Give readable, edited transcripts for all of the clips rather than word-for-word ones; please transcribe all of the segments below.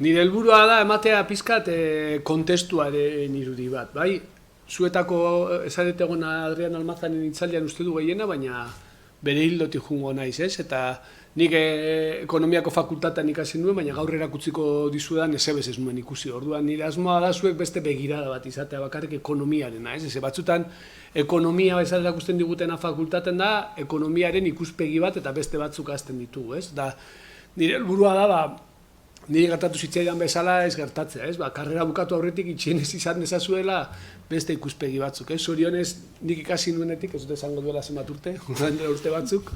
Nire helburua da ematea pizkat kontestuaren irudi bat, bai? Zuetako esarete egona Adrian Almazanen itzaldian uste du gehiena, baina bere hildotik jungo naiz, ez? Eta nik ekonomiako fakultatean ikasi nuen, baina gaur erakutziko dizudan ezebez ez nuen ikusi. Orduan, nire asmoa da zuek beste begirada bat izatea bakarrik ekonomiarena, ez? Batzutan, ekonomia bezala erakusten digutena fakultaten da, ekonomiaren ikuspegi bat eta beste batzuk azten ditugu, ez? Da, nire helburua da, nire gertatu zitzaidan bezala ez gertatzea, ez? Karrera bukatu aurretik itxienez izan dezazuela beste ikuspegi batzuk, ez? Zorionez, nik ikasi nuenetik, ez dut esango duela zenbat urte, urte batzuk,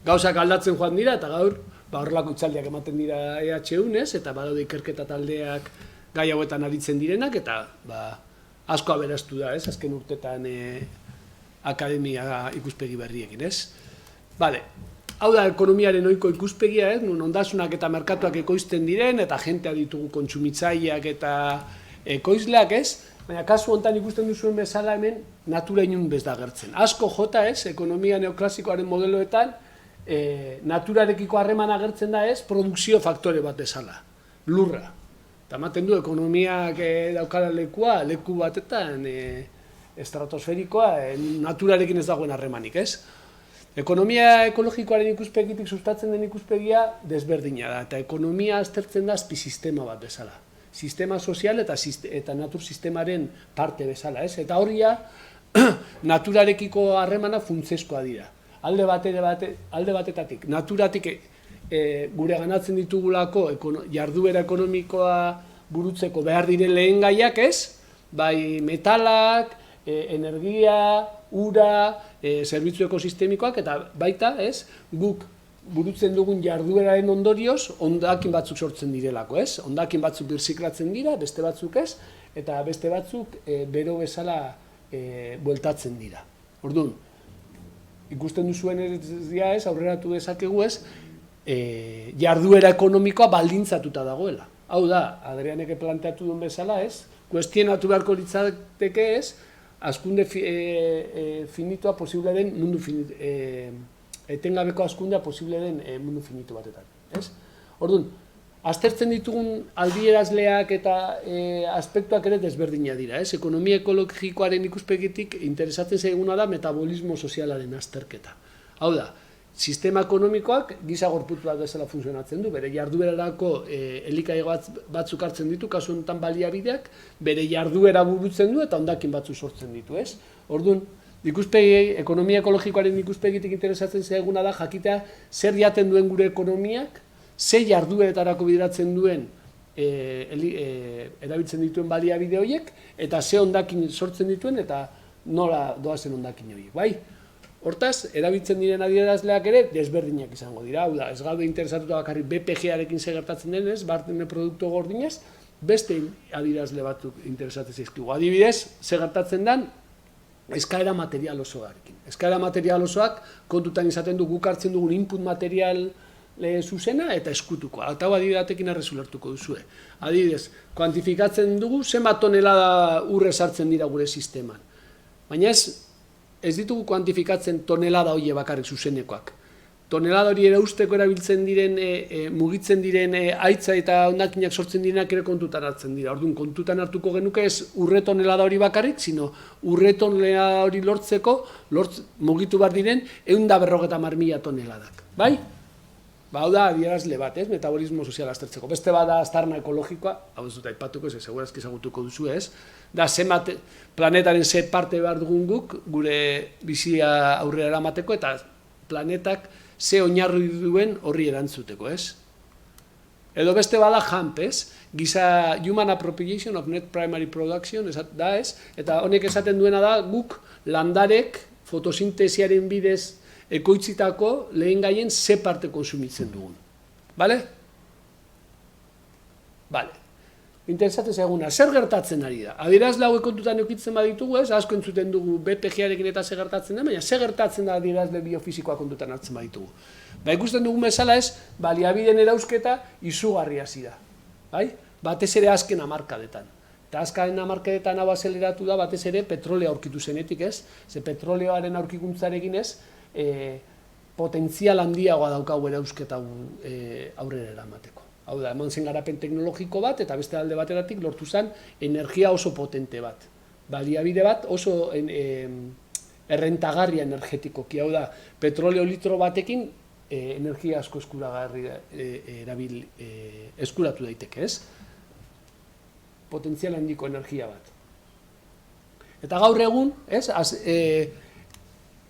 gauzak aldatzen joan dira, eta gaur, horrelako itzaldiak ematen dira EHUn, ez? Eta badaude ikerketa taldeak gai hauetan aritzen direnak, eta asko aberastu da, ez? Azken urtetan akademia ikuspegi berriekin, ez? Bale, hau da ekonomiaren ohiko ikuspegia, ez? Nun ondasunak eta merkatuak ekoizten diren, eta jentea ditugu kontsumitzaileak eta ekoizleak, ez? Baina kasu honetan ikusten duzuen bezala hemen natura inun bez da agertzen. Asko jota, ez? Ekonomia neoklasikoaren modeloetan naturarekiko harreman agertzen da, ez? Produkzio faktore bat bezala, lurra. Eta ematen du ekonomiak daukala leku batetan estratosferikoa, naturarekin ez dagoen harremanik, ez? Ekonomia ekologikoaren ikuspegitik sustatzen den ikuspegia desberdina da, eta ekonomia aztertzen da azpisistema bat bezala. Sistema sozial eta natur sistemaren parte bezala, ez? Eta horria naturarekiko harremana funtsezkoa dira. Alde batetatik, naturatik gure ganatzen ditugulako jarduera ekonomikoa burutzeko behar diren lehen gaiak, ez? Bai metalak, energia, ura, zerbitzu ekosistemikoak, eta baita, ez? Guk burutzen dugun jardueraren ondorioz, hondakin batzuk sortzen direlako, ez? Hondakin batzuk birziklatzen dira, beste batzuk ez, eta beste batzuk bero bezala bueltatzen dira. Orduan, ikusten duzuen ez, aurreratu dezakegu ez, jarduera ekonomikoa baldintzatuta dagoela. Hau da, Adrianek planteatu duen bezala ez, kuestionatu beharko litzateke ez, hazkunde finitoa posible den mundu finito, etengabeko hazkundea posible den mundu finito batetan, ez? Orduan, aztertzen ditugun aldierazleak eta aspektuak ere desberdina dira, ez? Ekonomia ekologikoaren ikuspegitik interesatzen zaiguna da metabolismo sozialaren azterketa. Hau da, sistema ekonomikoak giza gorputz bat bezala funtzionatzen du, bere jarduerarako elikagai batzuk hartzen ditu, kasu honetan baliabideak, bere jarduera burutzen du eta hondakin batzuk sortzen ditu, ez? Orduan, ekonomia ekologikoaren ikuspegitik interesatzen zaiguna da jakitea zer jaten duen gure ekonomiak, ze jardueretarako bideratzen duen erabiltzen dituen baliabide horiek, eta ze hondakin sortzen dituen eta nola doazen hondakin horiek, bai? Hortaz, erabiltzen diren adierazleak ere desberdinak izango dira, hau da, ez gaude interesatuta bakarrik BPG-arekin ze gertatzen denez, barne produktu gordinez, beste adierazle batzuk interesatzen zaizkigu. Adibidez, ze gertatzen den, eskaera material osoarekin. Eskaera material osoak kontutan izaten du guk hartzen dugun input material zuzena eta eskutukoa. Eta hau adibidatekin errezulertuko duzue. Adibidez, kuantifikatzen dugu zenbat tonelada urre sartzen dira gure sisteman. Baina ez ditugu kuantifikatzen tonelada horiek bakarrik zuzenekoak. Tonelada hori erausteko erabiltzen diren, mugitzen diren haitza eta hondakinak sortzen direnak ere kontutan hartzen dira. Orduan, kontutan hartuko genuke ez urre tonelada hori bakarrik, sino urre tonelada hori lortzeko, mugitu behar diren 150.000 toneladak. Bai? Hau da, adierazle bat, ez? Metabolismo sozial aztertzeko. Beste bada aztarna ekologikoa, hau ez dut aipatuko, ez segurazki ezagutuko duzu, ez? Da, planetaren ze parte behar dugun guk, gure bizia aurrera eramateko, eta planetak ze oinarri duen horri erantzuteko, ez? Edo beste bada HAMP, ez? Giza Human Appropriation of Net Primary Production, da, ez? Eta honek esaten duena da, guk landarek fotosintesiaren bidez ekoitzitako lehen gaien ze parte konsumitzen dugun. Bale? Bale. Interesatzen zaiguna, zer gertatzen ari da? Adierazle hauek kontutan eukitzen baditugu, ez? Asko entzuten dugu BPG-arekin eta zer gertatzen da, baina zer gertatzen da adierazle biofizikoa kontutan hartzen baditugu. Ikusten dugu bezala ez, baliabideen erausketa izugarria hasi da. Batez ere azken hamarkadetan. Eta azken hamarkadetan hau azeleratu da batez ere petrolea aurkitu zenetik, ez? Ze petroleoaren aurkikuntzarekin ez, potentzial handiagoa daukagu erausketa aurrera eramateko. Hau da, eman zen garapen teknologiko bat, eta beste alde bateratik lortu zen energia oso potente bat. Baliabide bat oso errentagarria energetikoki. Hau da, petroleo litro batekin energia asko eskuragarri eskuratu daiteke, ez? Potentzial handiko energia bat. Eta gaur egun, ez?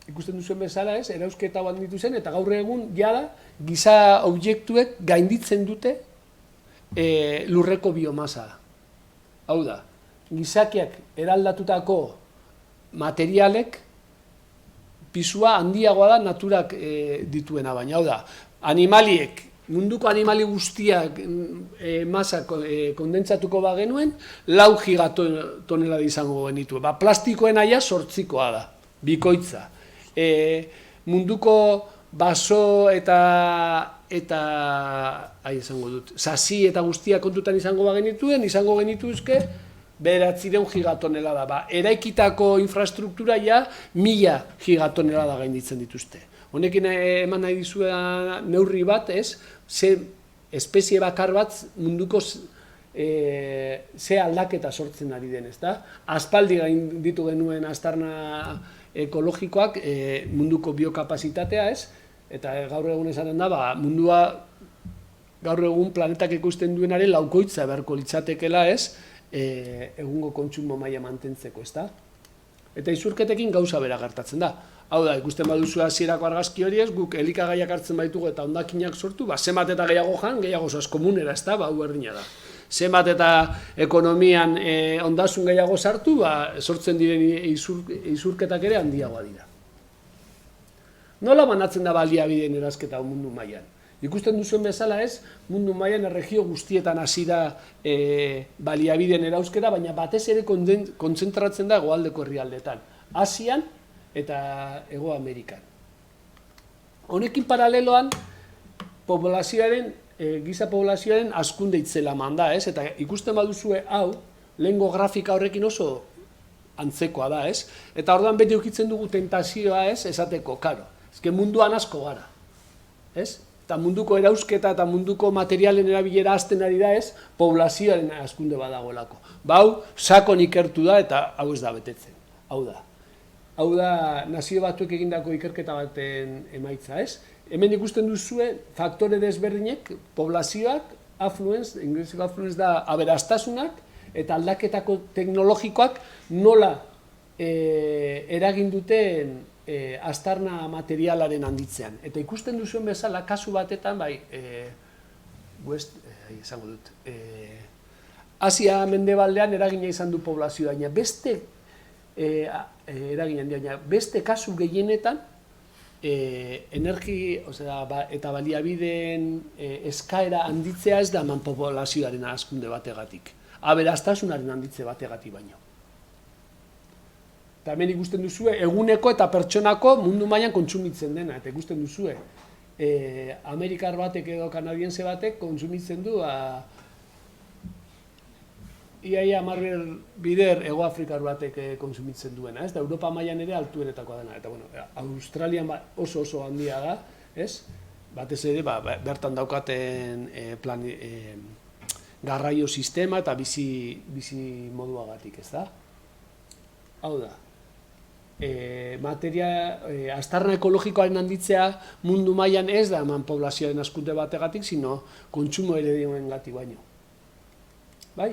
Ikusten duzuen bezala, ez? Erausketa bat ditu zen, eta gaur egun jada giza objektuek gainditzen dute lurreko biomasa. Hau da, gizakiak eraldatutako materialek pisua handiagoa da naturak dituena, baina hau da, animaliek, munduko animali guztiak masa kondentsatuko bagenuen, 4 gigatonela izango genituen. Plastikoen aia 8koa da, bikoitza. Munduko baso eta izango dut, sasi eta guztiak kontutan izango genituzke 900 gigatonela da. Eraikitako infrastruktura ja 1000 gigatonela da gainditzen dituzte. Honekin eman nahi dizua neurri bat, ez? Ze espezie bakar bat munduko ze aldaketa sortzen ari den, ezta? Aspaldi gainditu genuen aztarna ekologikoak munduko biokapazitatea, ez? Eta gaur egun esaten da, mundua gaur egun planetak ikusten duenaren laukoitza beharko litzatekela, ez? Egungo kontsumo maila mantentzeko, ezta? Eta isurketekin gauza bera gertatzen da. Hau da, ikusten baduzu hasierako argazki hori, ez? Guk elikagaiak hartzen baitugu eta hondakinak sortu, zenbat eta gehiago jan, gehiago zoaz komunera, ezta? Hau berdina da. Zenbat eta ekonomian ondasun gehiago sartu, sortzen diren isurketak ere handiagoa dira. Nola banatzen da baliabideen erasketa mundu mailan? Ikusten duzuen bezala, ez? Mundu mailan erregio guztietan hasi da baliabideen erauskera, baina batez ere kontzentratzen da hegoaldeko herrialdeetan, Asian eta Hego Amerikan. Honekin paraleloan, giza poblazioaren hazkunde itzelaman da, ez? Eta ikusten baduzue hau, lehengo grafika horrekin oso antzekoa da, ez? Eta orduan beti ukitzen dugu tentazioa, ez? Esateko, karo, ezke munduan asko gara, ez? Eta munduko erausketa eta munduko materialen erabilera hasten ari da, ez? Poblazioaren hazkunde badagoelako. Hau, sakon ikertu da eta hau ez da betetzen. Hau da nazio batuek egindako ikerketa baten emaitza, ez? Hemen ikusten duzue faktore desberdinek, poblazioak, affluence, ingeleseko affluence da aberastasunak, eta aldaketako teknologikoak nola eragin duten aztarna materialaren handitzean. Eta ikusten duzuen bezala, kasu batetan, esango dut, Asia mendebaldean eragina izan du poblazioa, baina beste beste kasu gehienetan eta baliabideen eskaera handitzea ez da eman poblazioaren hazkunde bategatik. Aberastasunaren handitze bategatik baino. Eta hemen ikusten duzue, eguneko eta pertsonako mundu mailan kontsumitzen dena. Eta ikusten duzue, Amerikar batek edo kanadiense batek kontsumitzen du iaia 10 bider Hego Afrikar batek kontsumitzen duena, ez? Da Europa mailan ere altuenetakoa dena. Eta bueno, Australian oso handia da, ez? Batez ere, bertan daukaten garraio sistema eta bizi moduagatik, ez da? Hau da, aztarna ekologikoaren handitzea mundu mailan ez da eman poblazioaren hazkunde bategatik, sino kontsumo ereduengatik baino. Bai?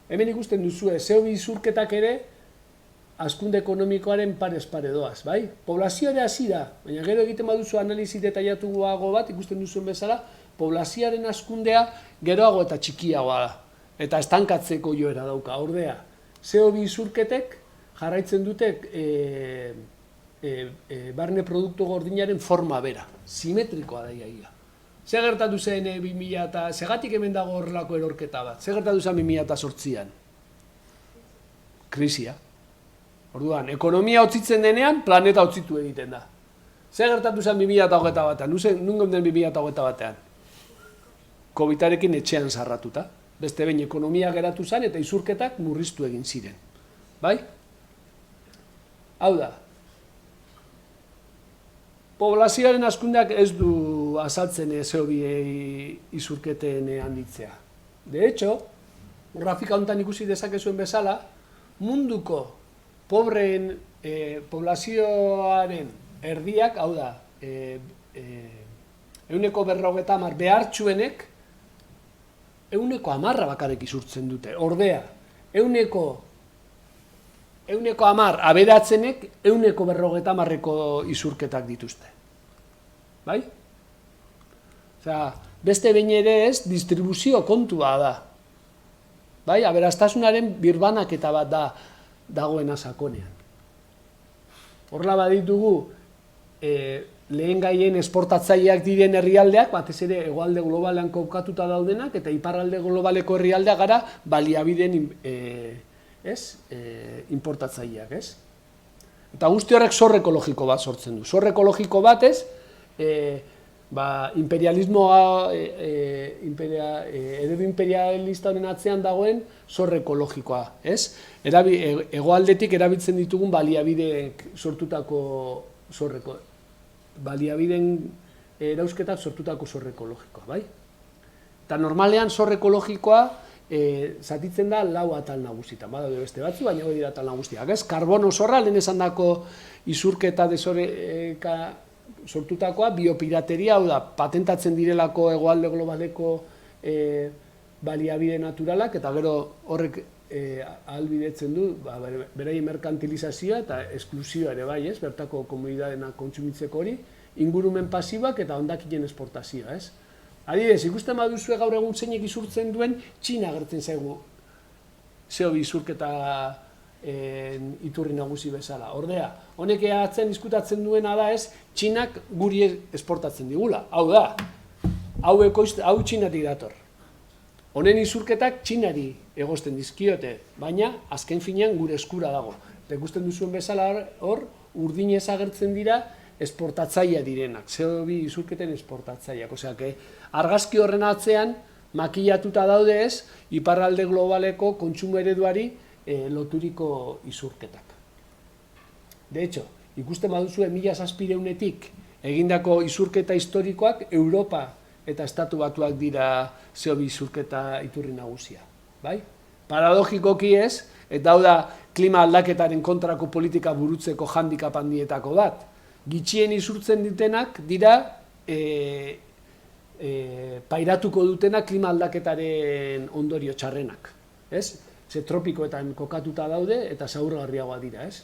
Hemen ikusten duzue, CO2 isurketak ere hazkunde ekonomikoaren parez pare doaz, bai? Poblazioa hasi da, baina gero egiten baduzu analizi detailatuago bat, ikusten duzuen bezala, poblazioaren hazkundea geroago eta txikiagoa da. Eta estankatzeko joera dauka, ordea. CO2 isurketek jarraitzen dute barne produktu gordinaren forma bera, simetrikoa da iaia. Zer gertatu zen 2000 eta segatik hemen dago horrelako erorketa bat? Zer gertatu zen 2008an? Krisia. Orduan, ekonomia hotzitzen denean, planeta hotzitu egiten da. Zer gertatu zen 2008an? Nun geunden 2008an? Covidarekin etxean zarratuta. Beste behin ekonomia geratu zen eta isurketak murriztu egin ziren. Bai? Hau da. Poblazioaren hazkundeak ez du azaltzen CO2 isurketen handitzea. De hecho, grafika honetan ikusi dezakezuen bezala, munduko pobreen poblazioaren erdiak, hau da, 50% behartsuenek 10% bakarrik isurtzen dute. Ordea, 10% aberatzenek 50%ko isurketak dituzte. Bai? Osea, beste behin ere ez, distribuzio kontua da. Bai, aberastasunaren birbanaketa bat da dagoena sakonean. Horrela baditugu, lehen gaien esportatzaileak diren herrialdeak, batez ere hegoalde globalean kokatuta daudenak, eta iparralde globaleko herrialdeak gara baliabideen importatzaileak, ez? Eta guzti horrek zor ekologiko bat sortzen du. Zor ekologiko batez, imperialismoa, eredu imperialista honen atzean dagoen zor ekologikoa, ez? Hegoaldetik erabiltzen ditugun baliabideek sortutako baliabideen erauzketak sortutako zor ekologikoa, bai? Eta normalean zor ekologikoa zatitzen da 4 atal nagusitan, badaude beste batzu, baina hori dira atal nagusiak, ez? Karbono zorra, lehen esandako isurketa desoreka sortutakoa, biopirateria, hau da, patentatzen direlako hegoalde globaleko baliabide naturalak, eta gero horrek ahalbidetzen du beraien merkantilizazioa eta esklusioa ere bai, ez? Bertako komunitateena kontsumitzeko hori, ingurumen pasibak eta hondakinen esportazioa, ez? Adibidez, ikusten baduzue gaur egun zeinek isurtzen duen, Txina agertzen zaigu CO2 isurketa iturri nagusi bezala. Ordea, honek atzen diskutatzen duena da ez, Txinak guri esportatzen digula. Hau da, hau Txinatik dator. Honen isurketak Txinari egozten dizkiote, baina azken finean gure eskura dago. Eta ikusten duzuen bezala hor, urdinez agertzen dira esportatzaia direnak, CO2 isurketen esportatzaileak. Osea, argazki horren atzean makillatuta daude ez, iparralde globaleko kontsumo ereduari loturiko isurketak. De hecho, ikusten baduzue 1700etik egindako isurketa historikoak Europa eta Estatu Batuak dira CO2 isurketa iturri nagusia. Bai? Paradogikoki ez, eta hau da klima aldaketaren kontrako politika burutzeko handicap handietako bat. Gitxien isurtzen ditenak dira pairatuko dutenak klima aldaketaren ondorio txarrenak. Ez? Ze tropikoetan kokatuta daude eta zaurgarriagoa dira, ez?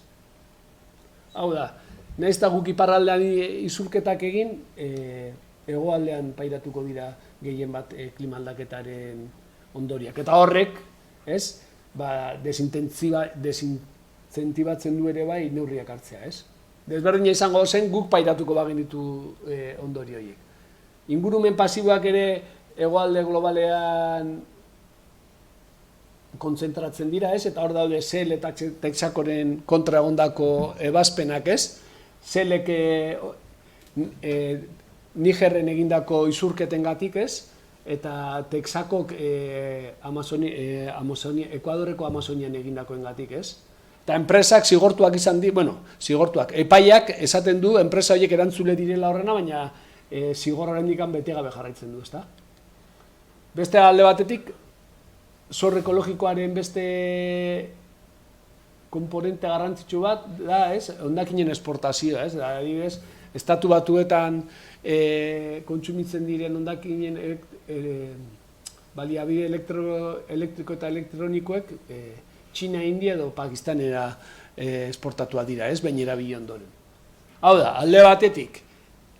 Hau da, nahiz eta guk iparraldean isurketak egin, hegoaldean pairatuko dira gehien bat klima aldaketaren ondoriak. Eta horrek, ez? Desincentibatzen du ere bai neurriak hartzea, ez? Desberdina izango zen guk pairatuko bagin ditu ondorio horiek. Ingurumen pasiboak ere hegoalde globalean kontzentratzen dira, ez? Eta hor daude Shell eta Texacoren kontra egondako ebazpenak, ez? Shellek Nigerren egindako isurketengatik, ez? Eta Texacok Ekuadoreko Amazonian egindakoengatik, ez? Eta enpresak zigortuak izan di, zigortuak, epaiak esaten du enpresa horiek erantzule direla horrena, baina zigorraren dikan bete gabe jarraitzen du, ezta? Beste alde batetik, zor ekologikoaren beste komponente garrantzitsu bat da, ez? Hondakinen esportazioa, ez? Adibidez, Estatu Batuetan kontsumitzen diren hondakinen baliabide elektriko eta elektronikoek Txina, India edo Pakistanera esportatua dira, ez? Behin erabili ondoren. Hau da, alde batetik,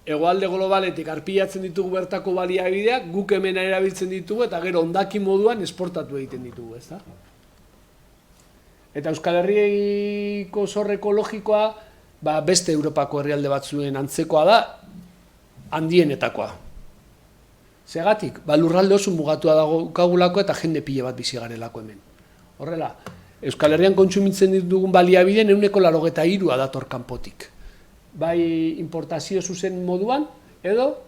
hegoalde globaletik arpilatzen ditugu bertako baliabideak, guk hemen erabiltzen ditugu eta gero hondakin moduan esportatu egiten ditugu, ezta? Eta Euskal Herriko zor ekologikoa beste Europako herrialde batzuen antzekoa da, handienetakoa. Segatik, lurralde oso mugatua daukagulako eta jende pile bat bizi garelako hemen. Horrela, Euskal Herrian kontsumitzen ditugun baliabideen 93% dator kanpotik. Bai importazio zuzen moduan, edo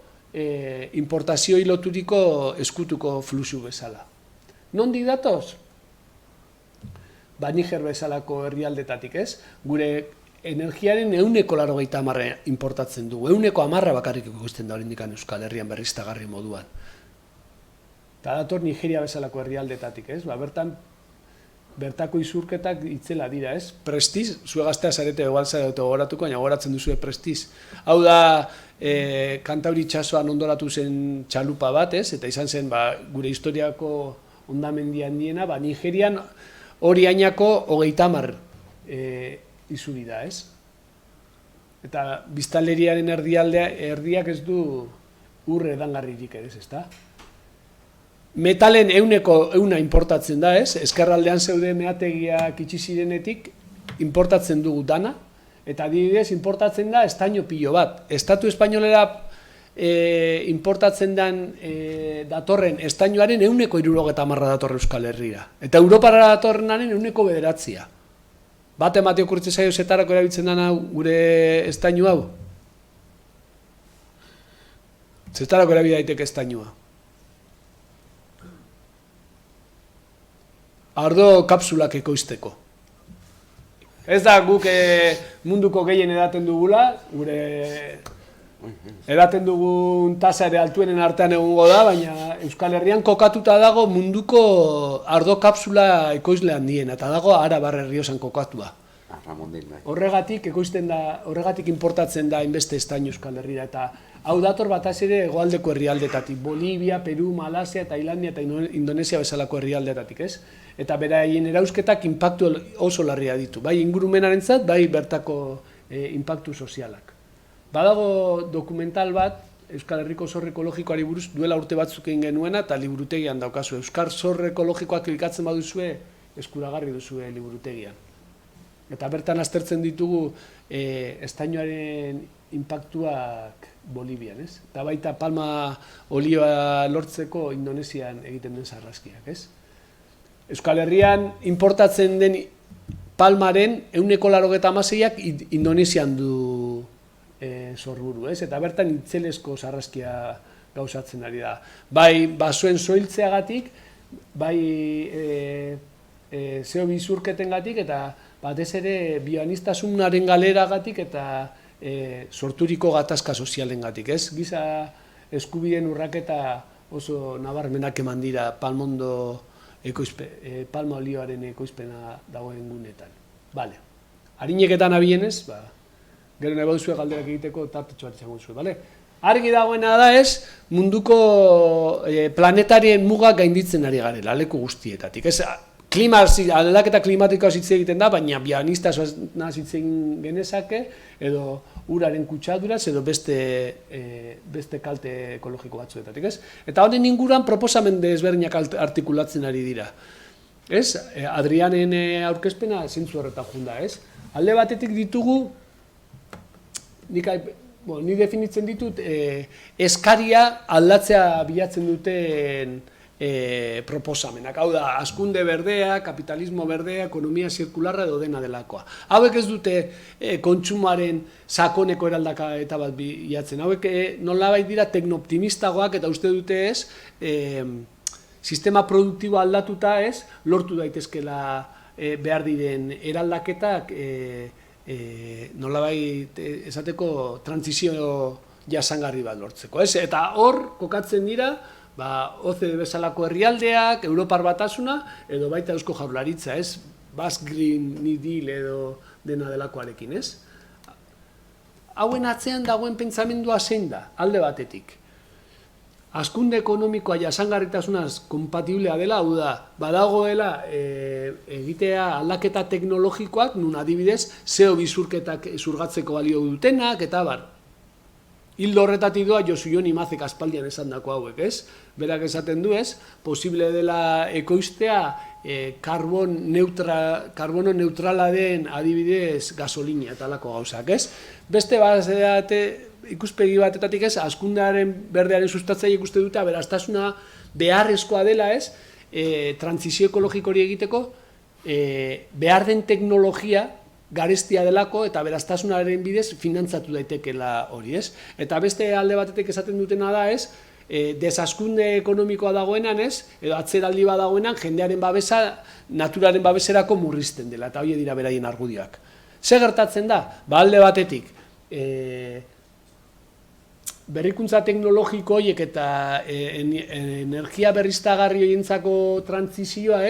importazio loturiko eskutuko fluxu bezala. Nondik datoz? Niger bezalako herrialdetatik, ez? Gure energiaren 180% importatzen dugu. 110% bakarrik ikusten da oraindik Euskal Herrian berriztagarri moduan. Eta dator Nigeria bezalako herrialdetatik, ez? Bertako isurketak itzela dira, ez? Prestiz, zue gaztea zarete egual zarete gogoratuko, baina gogoratzen duzue Prestiz. Hau da, Kantauri itsasoan ondoratu zen txalupa bat, ez? Eta izan zen, gure historiako hondamendi handiena, Nigerian hori ainako 30 izuri da, ez? Eta biztanleriaren erdiak ez du urre edangarririk ere, ezta? Metalen 100% importatzen da, ez? Ezkerraldean zeude meategiak itxi zirenetik importatzen dugu dana, eta adibidez importatzen da estaino pilo bat. Estatu espainolera importatzen den datorren estainoaren 170% datorre Euskal Herrira. Eta Europara datorrenaren 9%. Bat emate okurtzen zaio zetarako erabiltzen dena gure estaino hau? Zetarako erabil daiteke estainoa? Ardo kapsulak ekoizteko. Ez da guk munduko gehien edaten dugula, gure edaten dugun tasa ere altuenen artean egongo da, baina Euskal Herrian kokatuta dago munduko ardo kapsula ekoizle handiena, eta dago Arabar Errioxan kokatua. Horregatik importatzen da hainbeste estaino Euskal Herrira, eta hau dator bataz ere hegoaldeko herrialdetatik, Bolivia, Peru, Malasia, Tailandia eta Indonesia bezalako herrialdetatik, ez? Eta beraien erauzketak inpaktu oso larria ditu, bai ingurumenarentzat, bai bertako inpaktu sozialak. Badago dokumental bat, Euskal Herriko zorre ekologikoari buruz duela urte batzuk egin genuena, eta liburutegian daukazu. Euskal zorre ekologikoak klikatzen baduzue, eskuragarri duzue liburutegian. Eta bertan aztertzen ditugu estainoaren inpaktuak Bolivian, ez? Eta baita palma olioa lortzeko Indonesian egiten den sarraskiak, ez? Euskal Herrian importatzen den palmaren 96%ak Indonesian du sorburu, ez? Eta bertan itzelesko sarraskia gauzatzen ari da. Bai basoen soiltzeagatik, bai CO2 isurketengatik eta batez ere bioanistasunaren galeragatik eta sorturiko gatazka sozialengatik, ez? Giza eskubideen urraketa oso nabarmenak eman dira palma olioaren ekoizpena dagoen gunetan. Bale. Harineketan abienez, gero nahi baduzue galderak egiteko tartetxo bat izango zuen, bale? Argi dagoena da ez, munduko planetarien mugak gainditzen ari garela, leku guztietatik. Ez, aldaketa klimatikoa hitz egiten da, baina bioanistasuaz hitz egin genezake, edo uraren kutsaduraz, edo beste kalte ekologiko batzuetatik, ez? Eta honen inguruan proposamen desberdinak artikulatzen ari dira. Ez? Adrianen aurkezpena zintzu horretan junda, ez? Alde batetik ditugu, ni definitzen ditut, eskaria aldatzea bilatzen duten proposamenak. Hau da, hazkunde berdea, kapitalismo berdea, ekonomia zirkularra edo dena delakoa. Hauek ez dute kontsumoaren sakoneko eraldaketa bat bilatzen. Hauek nolabait dira teknooptimistagoak eta uste dute ez, sistema produktiboa aldatuta ez, lortu daitezkela behar diren eraldaketak nolabait esateko trantsizio jasangarri bat lortzeko. Eta hor kokatzen dira OCDE bezalako herrialdeak, Europar Batasuna, edo baita Eusko Jaurlaritza, ez? Basque Green New Deal edo dena delakoarekin, ez? Hauen atzean dagoen pentsamendua zein da, alde batetik. Hazkunde ekonomikoa jasangarritasunaz kompatiblea dela, hau da, badagoela egitea aldaketa teknologikoak, nun adibidez, CO2 zurketak zurgatzeko balio dutenak, eta bar. Hildo horretatik doa Josu Jon Imazek aspaldian esandako hauek, ez? Berak esaten du, ez? Posible dela ekoiztea karbono neutrala den adibidez gasolina eta alako gauzak, ez? Beste ikuspegi batetatik ez, hazkundearen berdearen sustatzaile ikuste dute, aberastasuna beharrezkoa dela, ez? Trantsizio ekologiko hori egiteko, behar den teknologia garestia delako eta beraztasunaren bidez finantzatu daitekela hori, ez? Eta beste alde batetik esaten dutena da, ez? Desazkunde ekonomikoa dagoenan, ez? Edo atzeraldi badagoenan, jendearen babesa, naturaren babeserako murrizten dela, eta hori dira beraien argudioak. Ze gertatzen da? Ba, alde batetik, berrikuntza teknologiko horiek eta energia berriztagarri horientzako trantzizioa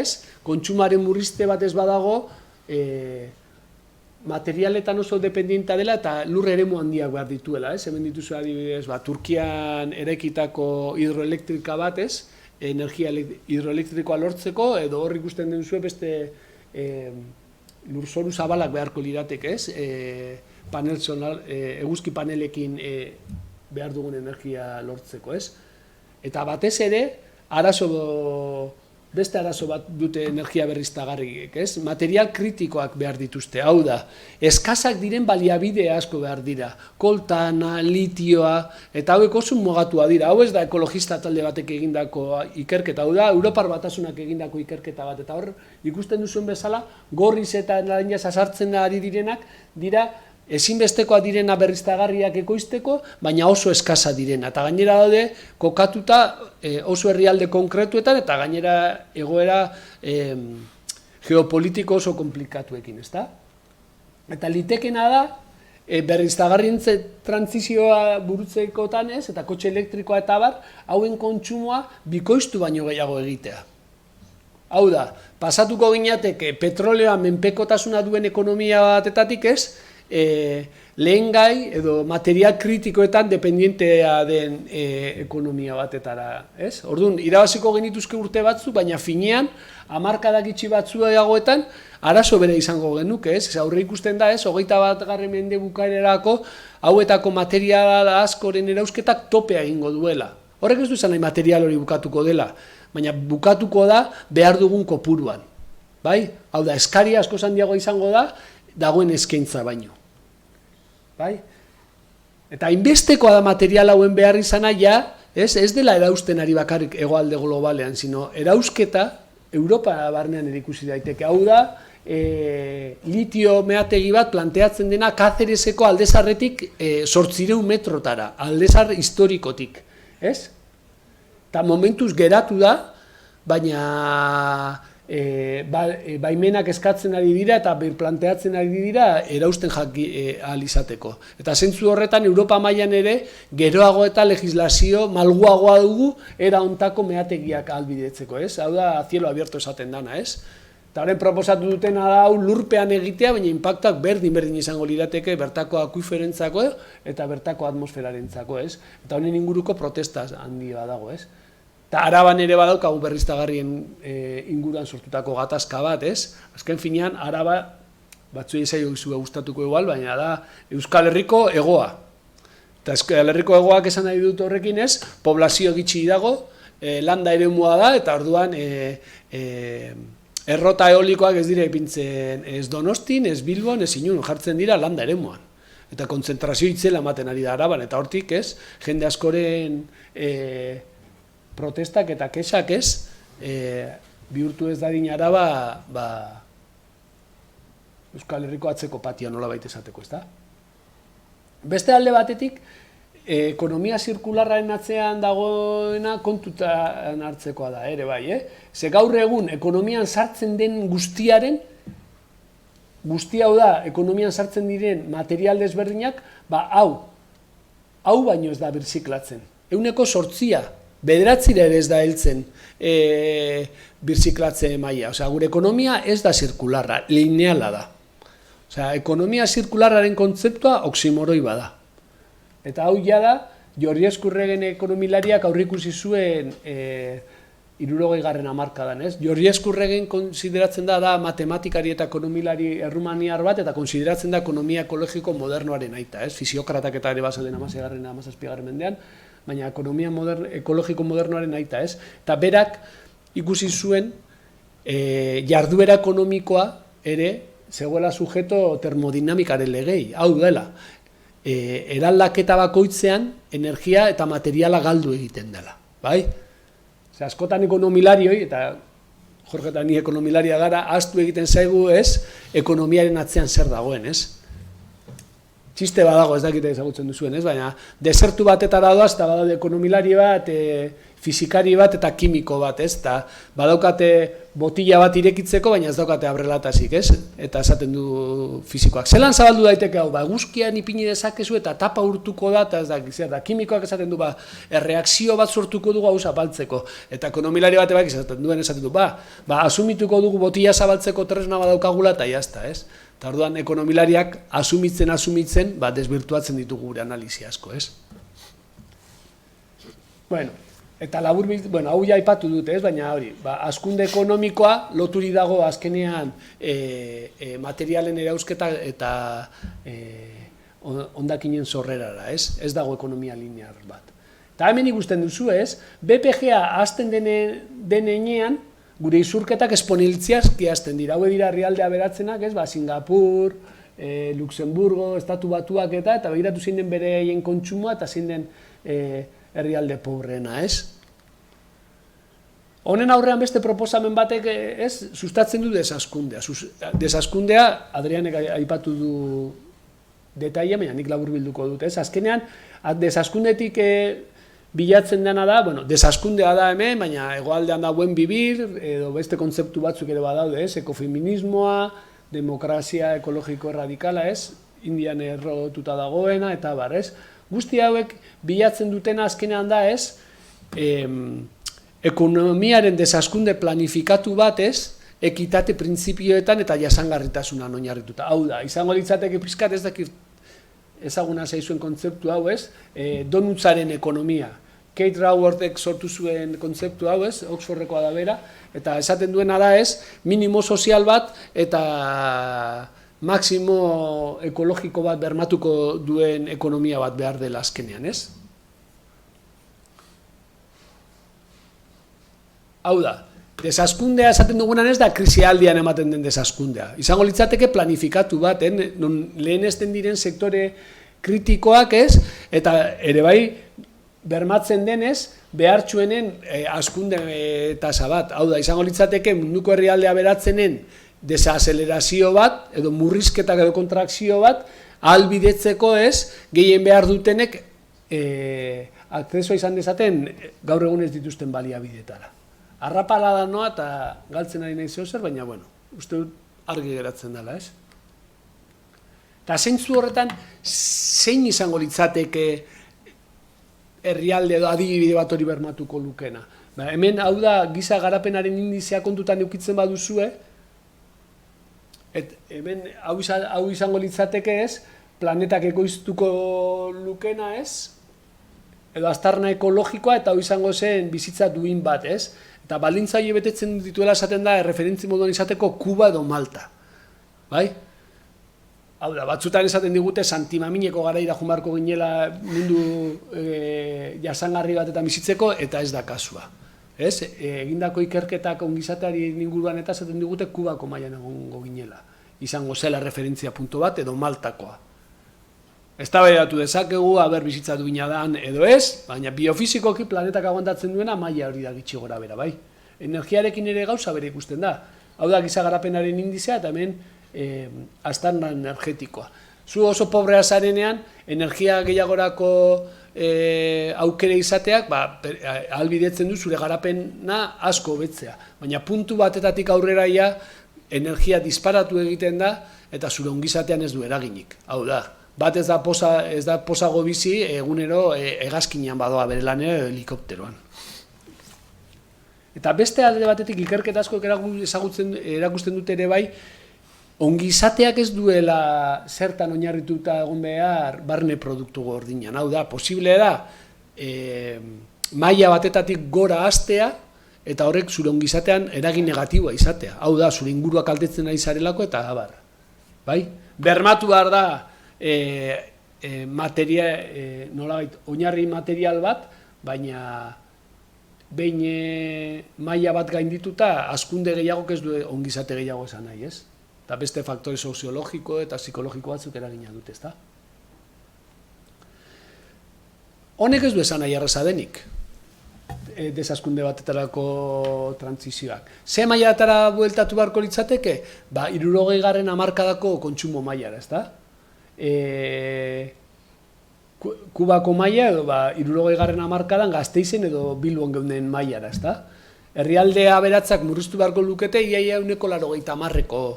kontsumaren murrizte bat ez badago, materialetan oso dependienta dela eta lur eremu handiak behar dituela, hemen dituzu adibidez, Turkian eraikitako hidroelektrika bat, energia hidroelektrikoa lortzeko, edo hor ikusten den zuen beste lurzoru zabalak beharko lirateke, eguzki panelekin behar dugun energia lortzeko, Eta batez ere, beste arazo bat dute energia berriztagarriek, Material kritikoak behar dituzte, hau da, eskazak diren baliabide asko behar dira, koltana, litioa, eta hauek oso mugatua dira, hau ez da ekologista talde batek egindako ikerketa, hau da, Europar Batasunak egindako ikerketa bat, eta hor ikusten duzuen bezala, gorriz eta lainaz azartzen ari direnak, dira, ezinbestekoa direna berriztagarriak ekoizteko, baina oso eskasa direna. Eta gainera daude, kokatuta oso herrialde konkretuetan, eta gainera egoera geopolitiko oso komplikatuekin, ezta? Eta litekena da, berriztagarrien trantzizioa burutzekotan eta kotxe elektrikoa eta bar, hauen kontsumoa bikoiztu baino gehiago egitea. Hau da, pasatuko gineateke petroleoa menpekotasuna duen ekonomia batetatik lehen gai edo material kritikoetan dependientea den ekonomia batetara, Orduan, irabaziko genituzke urte batzu, baina finean, hamarkadak itxi batzuegoetan, arazo bere izango genuke, aurre ikusten da, 21. mende bukaererako, hauetako material askoren erauzketak topea egingo duela. Horrek ez du izan nahi material hori bukatuko dela, baina bukatuko da behar dugun kopuruan. Hau da, eskari asko handiago izango da, dagoen eskaintza baino. Eta hainbestekoa da material hauen behar izana, ez dela erauzten ari bakarrik hegoalde globalean, sino erauzketa Europa barnean ikusi daiteke. Hau da, litio meategi bat planteatzen dena Cácereseko aldezarretik 800 metrotara, aldezar historikotik. Eta momentuz geratu da, baina baimenak eskatzen ari dira eta planteatzen ari dira erausten ahal izateko. Eta zentzu horretan Europa mailan ere geroago eta legislazio malguagoa dugu era hontako meategiak ahalbidetzeko, Hau da, cielo abierto esaten dana, Eta horren proposatu dutena da hau lurpean egitea, baina inpaktuak berdin izango lirateke bertako akuiferentzako eta bertako atmosferarentzako, Eta honen inguruko protesta handia dago, Eta Araban ere badaukagu berriztagarrien inguruan sortutako gatazka bat, Azken finean, Araba, batzuei zaio gustatuko igual, baina da Euskal Herriko hegoa. Eta Euskal Herriko hegoak esan nahi dut horrekin poblazio gitxi dago, landa eremua da, eta orduan errota eolikoak ez dira ipintzen ez Donostin, ez Bilbon, ez Inun, jartzen dira landa eremuan. Eta kontzentrazio itzela ematen ari da Araban, eta hortik jende askoren protestak eta kesak bihurtu ez dadin Araba Euskal Herriko atzeko patia nola baita esateko, Beste alde batetik, ekonomia zirkularraren atzean dagoena kontutan hartzekoa da, ere bai, Ze gaur egun ekonomian sartzen den guztia hau da, ekonomian sartzen diren material desberdinak, hau baino ez da birziklatzen. 8%, bederatzira ere ez da heltzen birziklatze maila. Gure ekonomia ez da zirkularra, lineala da. Ekonomia zirkularraren kontzeptua oksimoroi bada. Eta hau da, Jordi Eskurregen ekonomilariak aurrikusi zuen 60. hamarkadan. Jordi Eskurregen konsideratzen da matematikari eta ekonomilari errumaniar bat, eta konsideratzen da ekonomia ekologiko modernoaren aita. Fisiokratak eta ere bazen 16. 17. mendean, baina ekonomia ekologiko modernoaren aita, Eta berak ikusi zuen jarduera ekonomikoa ere zegoela sujeto termodinamikaren legei. Hau dela, eraldaketa bakoitzean energia eta materiala galdu egiten dela. Askotan ekonomilarioi, eta Jorge eta ni ekonomilaria gara, ahaztu egiten zaigu ekonomiaren atzean zer dagoen, txiste badago, ez dakite ezagutzen duzuen, ez? Baina desertu batetara doaz, eta badaude ekonomilari bat, fizikari bat eta kimiko bat, ez? Eta badaukate botila bat irekitzeko, baina ez daukate abrelatasik, ez? Eta esaten du fizikoak. Zelan zabaldu daiteke hau, guzkian ipini dezakezu eta tapa urtuko da, eta ez dakiz, eta kimikoak esaten du, erreakzio bat sortuko dugu hau zapaltzeko. Eta ekonomilari bat esaten du, asumituko dugu botila zabaltzeko tresna badaukagula, eta jazta, ez? Eta orduan ekonomilariak asumitzen, desbirtuatzen ditugu gure analisi asko, ez? Bueno, eta labur, hau ja aipatu dut, ez? Baina hori, hazkunde ekonomikoa loturi dago azkenean materialen erausketa eta hondakinen sorrerara, ez? Ez dago ekonomia linear bat. Eta hemen ikusten duzu, ez? BPG-a hazten denean, gure izurketak esponentziazki hazten dira. Hau dira herrialde aberatzenak, ez? Singapur, Luxemburgo, Estatu Batuak eta begiratu zein den bereien kontsumoa eta zein den herrialde pobreena, ez? Honen aurrean beste proposamen batek, ez? Sustatzen du desazkundea. Desazkundea, Adrianek aipatu du detaile, baina nik laburbilduko dut, ez? Azkenean, desazkundetik bilatzen dena da, desazkundea da hemen, baina hegoaldean da buen bibir, edo beste kontzeptu batzuk ere badaude, ez? Ekofeminismoa, demokrazia ekologiko erradikala, ez? Indian errotuta dagoena, eta bar, ez? Guzti hauek bilatzen dutena azkenean da, ez? Ekonomiaren desazkunde planifikatu bat, ez? Ekitate printzipioetan eta jasangarritasunan oinarrituta. Hau da, izango litzateke pizkat, ez dakit ezaguna zaizuen kontzeptu hau, ez? Donutzaren ekonomia. Kate Raworthek sortu zuen kontzeptu hau, ez? Oxfordrekoa da bera, eta esaten duena da, ez? Minimo sozial bat eta maximo ekologiko bat bermatuko duen ekonomia bat behar dela azkenean, ez? Hau da, desazkundea esaten dugunan ez da krisialdian ematen den desazkundea. Izango litzateke planifikatu bat, non lehenesten diren sektore kritikoak, ez? Eta ere bai, bermatzen denez, behartsuenen hazkunde tasa bat. Hau da, izango litzateke munduko herrialdea beratzenen desazelerazio bat, edo murrizketak edo kontrakzio bat, ahalbidetzeko, ez? Gehien behar dutenek akzesoa izan dezaten gaur egun ez dituzten baliabidetara. Arrapala da noa eta galtzen ari nahi zehozer, baina, uste dut argi geratzen dela, ez? Eta zeintzu horretan, zein izango litzateke herrialde edo adibide bat hori bermatuko lukena. Hemen, hau da, giza garapenaren indizea kontutan eukitzen baduzue, hemen, hau izango litzateke, ez? Planetak ekoiztuko lukena, ez? Edo aztarna ekologikoa, eta hau izango zen bizitza duin bat, ez? Eta baldintzaile betetzen dituela esaten da, erreferentzi moduan izateko Kuba edo Malta. Bai? Hau da, batzutan esaten digute santimamineko garaira jumarko ginela mundu jasangarri bat eta bizitzeko, eta ez da kasua. Ez? Egindako ikerketak ongizateari inguruan eta esaten digute Kubako mailan egongo ginela. Izango zela referentzia punto bat edo Maltakoa. Eztabaidatu dezakegu, aber bizitza duina dan edo ez, baina biofizikoki planetak aguantatzen duena maila hori da gitxi gora bera, bai. Energiarekin ere gauza bere ikusten da. Hau da giza garapenaren indizea eta hemen aztarna energetikoa. Zu oso pobrea zarenean, energia gehiagorako aukere izateak, ahalbidetzen du zure garapena asko hobetzea. Baina puntu batetatik aurrera ia, energia disparatu egiten da, eta zure ongizatean ez du eraginik. Hau da, bat ez da posago bizi, egunero hegazkinean badoa bere lanera helikopteroan. Eta beste alde batetik ikerketa asko erakusten dute ere bai, ongizateak ez duela zertan oinarrituta egon behar barne produktu gordinan. Hau da, posible da, maila batetatik gora hastea, eta horrek zure ongizatean eragin negatiboa izatea. Hau da, zure ingurua kaltetzen ari zarelako eta abar. Bai? Bermatu behar da, oinarri material bat, baina behin maila bat gaindituta, hazkunde gehiago ez du ongizate gehiago esan nahi, ez? Eta beste faktore soziologiko eta psikologiko batzuk eragina dut, ez da? Honek ez du esan nahi erraza denik, desazkunde batetarako trantzizioak. Ze mailatara bueltatu beharko litzateke? 60. hamarkadako kontsumo mailara, ez da? Kubako maila edo 60. hamarkadan Gasteizen edo Bilbon geunden mailara, ezta? Herrialde aberatzak murriztu beharko lukete iaia 80%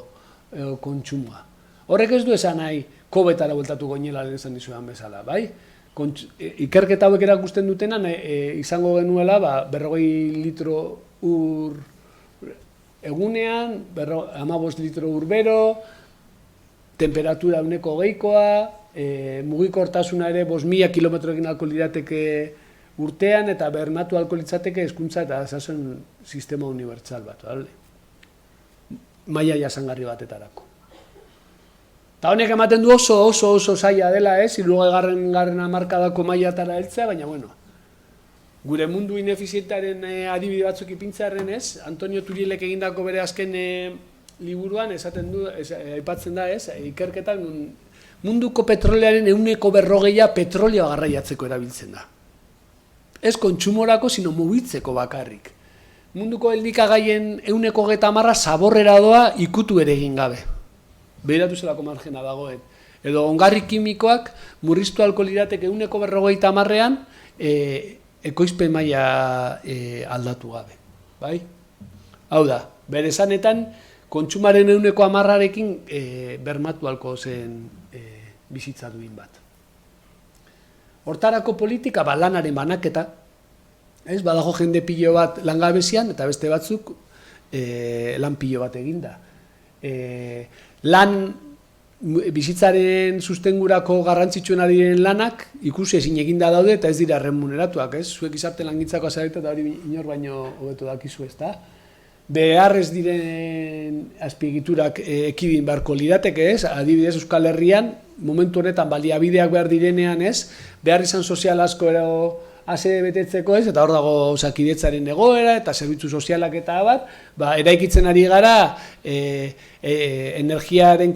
kontsumoa. Horrek ez du esan nahi kobetara bueltatu goinela esan dizudan bezala, bai? Ikerketa hauek erakusten dutenan izango genuela 40 litro ur egunean, 15 litro ur bero, temperatura 20koa, mugikortasuna ere 5.000 kilometroekin alko lirateke urtean, eta bermatu alko litzateke hezkuntza eta osasun sistema unibertsal bat, maila jasangarri batetarako. Eta honek ematen du oso zaila dela, 60. hamarkadako mailatara heltzea, baina bueno, gure mundu inefizientaren adibide batzuk ipintzearren Antonio Turielek egindako bere azken liburuan aipatzen da, ikerketak munduko petrolearen 40% petrolioa garraiatzeko erabiltzen da. Ez kontsumorako, sino mugitzeko bakarrik. Munduko elikagaien 30% zaborrera doa ikutu ere egin gabe. Behiratu zelako margena dagoen. Edo ongarri kimikoak murriztu alko lirateke 40%an ekoizpen maila aldatu gabe. Bai? Hau da, bere esanetan kontsumaren 10%rekin bermatu alko zen bizitza duin bat. Hortarako politika lanaren banaketa, badago jende pilo bat langabezian eta beste batzuk lan pilo bat eginda. Lan bizitzaren sustengurako garrantzitsuena diren lanak ikusi ezin eginda daude eta ez dira remuneratuak, zuek gizarte langintzako azareta eta hori inor baino hobeto dakizu, ezta? Behar ez diren azpiegiturak ekidin beharko lirateke, adibidez Euskal Herrian, momentu honetan baliabideak behar direnean, behar izan sozial asko ase betetzeko, eta hor dago Osakidetzaren egoera eta zerbitzu sozialak eta bat, eraikitzen ari gara energiaren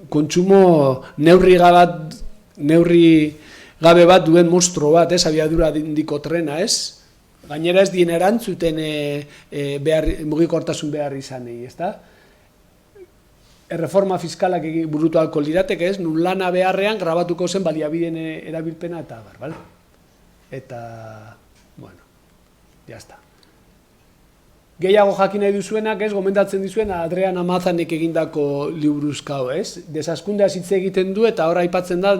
kontsumo neurri gabe bat duen monstro bat, abiadura handiko trena, gainera ez dien erantzuten mugikortasun behar izanei, ezta? Erreforma fiskalak burutu alko lirateke, nun lana beharrean grabatuko zen baliabideen erabilpena eta abar, eta, bueno, jazta. Gehiago jakin nahi duzuenak, gomendatzen dizuena Adrian Amazanek egindako liburuzkao, desaskundeaz hitz egiten du eta hor aipatzen da,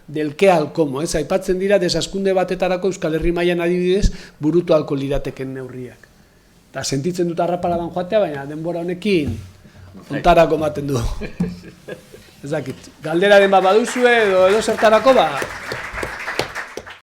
del que al como, aipatzen dira desaskunde batetarako Euskal Herri mailan adibidez burutu alko lirateken neurriak. Eta sentitzen dut arrapaladan joatea, baina denbora honekin ontarako maten du. Ez dakit, galderaren bat baduzue edo zertarako,